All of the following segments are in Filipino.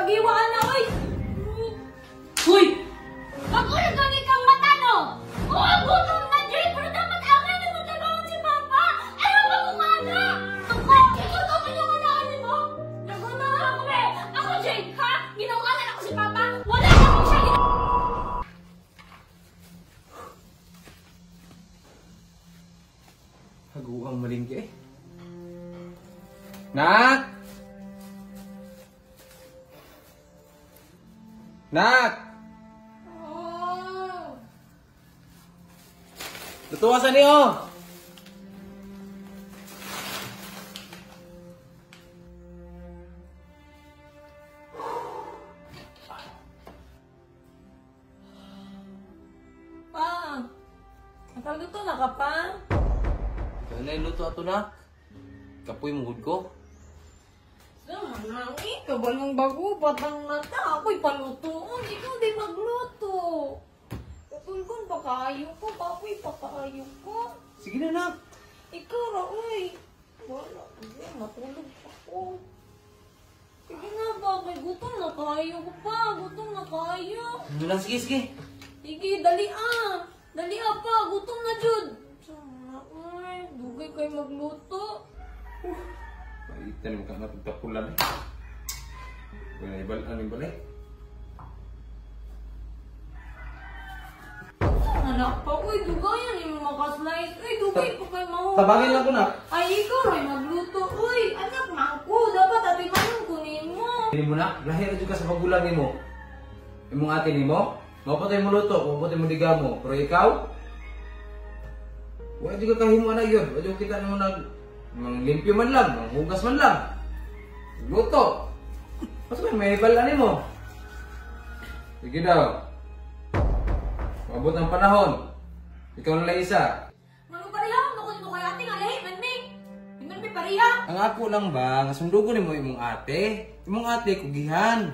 pag-iwaan na, oy! Uy! Mag-ulit gani kang mata, no? Oo, gutom na, Jay! Pero dapat angay na magtagawan si Papa! Ayaw ba kumana? Ako! Ikaw mo yung unaan mo! Naguna nga ako, eh! Ako, Jay, ha? Ginawanan ako si Papa! Wala na akong siya Haguang malingki eh. Nak! Nak! Oh! Lutuwasan niyo! Pa! Nakaluto na ka pa? Kaya na luto ato na. Kapoy mong ko. Nang ikaw ng bago, batang mata. Ako'y palutoon. Ikaw di magluto. Katulkon pa kaayo ko. Ako'y pa kaayo ko. Sige na, Nak. Ikaw ra, uy. Wala. Matulog ako. Sige na ba? May gutom na kayo ko pa. Gutom na kayo. Ano lang, sige, sige. Sige, dali ah. Dali ah pa. Gutom na, Jud. Sana, uy. Dugay kayo magluto. Maitan mo ka na pagtapulan eh. Kaya na ibalaan yung balay. Anak pa, uy, dugayan yung mga ka-slice. Uy, dugay pa kayo mahuha. Tabangin lang ko na. Ay, ikaw ay magluto. Uy, anak, mangko. Dapat ati manong kunin mo. Hindi mo na, lahir na ka sa magulang ni mo. Yung mga atin ni mo, mapatay mo luto, mapatay mo diga mo. Pero ikaw, wala juga kahimo na yun. Wala juga kita naman limpyo man lang, hugas man lang. Luto. Mas may balaan ni mo. Sige daw. Mabot ang panahon. Ikaw na lang isa. Manong pariha, nukul ko kay ate nga lahi, manming. Hindi may pariha. Ang ako lang ba, nga sundugo ni mo imong ate. Imong ate, kugihan.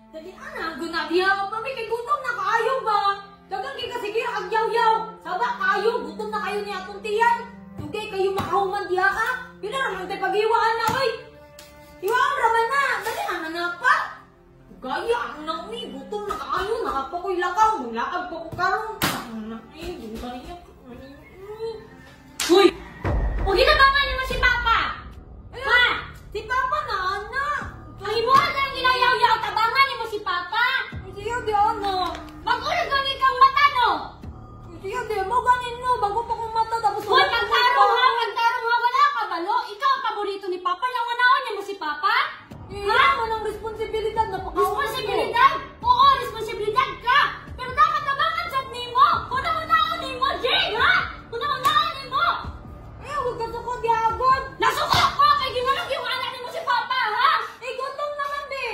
Dali, anak, gunabiya. Mami, kay gutom na kaayo ba? Dagang kay kasigir ang yaw-yaw. Saba, kaayo, gutom na kayo ni atong tiyan. Dugay kayo makahuman diha ka. Yun na naman tayo pag-iwaan na, oy. Iwaan raman na. Dali, anak na pa. Gaya, ang nang ni, gutom na kaayo. Nakapakoy lakaw. Nulaag pa ko karong. Ang nang ni, gaya. Uy! Huwag ginabangan niyo si Papa. Ha? Si Papa na, anak. Ay mo, ang ginayaw-yaw. Tabangan niyo si Papa. Siya, di ano. Mag-ulit gani kang mata, no? Siya, di mo ganin no. Bago pa kong mata. Tapos Hoy, magtarong ha! Magtarong ha! Wala ka balo? Ikaw ang paborito ni Papa. Yung anaon niya mo si Papa? ha? Mo ng responsibilidad na pakawan ko. Responsibilidad? Oo, responsibilidad ka! Pero dapat nabangan sa nimo! Unang-unaon nimo, Jay, ha? Unang-unaon nimo! Eh, huwag ka sa ko diagon. Nasuko ko! Kay ginulog yung anak nimo si Papa, ha? Eh, gutom naman, be.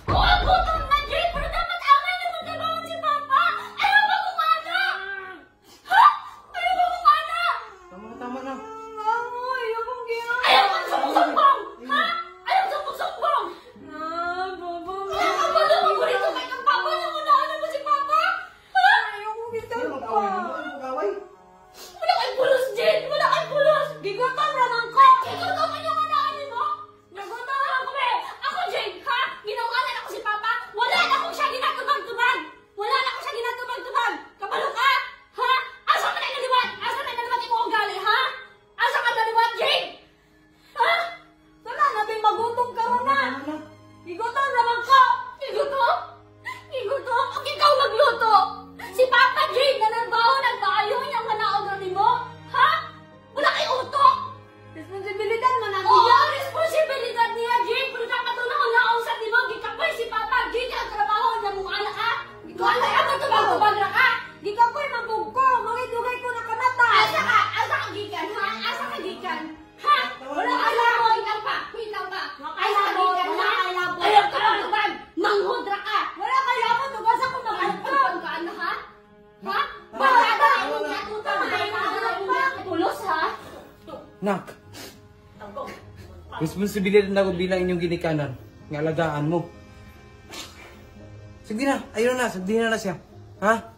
Oo, gutom na, Jay! Pero dapat angay na magtagawan si Papa! Ayaw ba kumana? Ha? Ayaw ba kumana? Tama na. Amoy, akong giyan. Ayaw kang sumbong-sumbong! Ha? Ayaw sumbong-sumbong! Baba. Ang balo mo ko rito kay kang Papa yung unahan mo si Papa! Ha? Ayoko kita Ano pa. mag-away mo? Ano mag-away? Wala kay pulos, Jen! Wala kay pulos! Gigutom naman ko! Gigutom yung unahan mo! Nagutom na ako, be! Ako, Jen, ha? Ginawanan ako si Papa! Wala na akong siya ginatubag-tubag! Wala na akong siya ginatubag-tubag! Kabalo ka? Ha? Asa ka na naliwat? Asa na naliwat yung ugali, ha? Asa ka naliwat, Jen? Ha? Wala na, be. Magutom ka na. Gigutom naman ko! Gigutom? Gigutom? Ang ikaw magluto! Si Papa Jane na nagbaho nagpaayo niyang manaog mo? Ha? Wala kay utok! Responsibilidad mo na Oo, diya. responsibilidad niya, Jane! Pero dapat ito na unaong sa mo, gikapay si Papa Jane ang trabaho niya mong anak, ha? Ikaw ay ang matubag-tubag na ka! Di ka po'y mabog ko. Makidugay ko na kanata. Asa ka? Asa ka gikan, ha? Asa ka gikan? Ha? Wala ka labo! Wait pa! Wait lang pa! Asa ka gikan, ha? Ayaw ka matubag! Manghudra ka! Wala ka labot. Nabasa ko Ano magluto. ka, ano, ha? Ha? Barada ang mga tutang na pulos, ha? Nak, responsibilidad na ako bilang inyong ginikanan. Ng alagaan mo. Sige na, ayun na, sabihin na siya. Ha?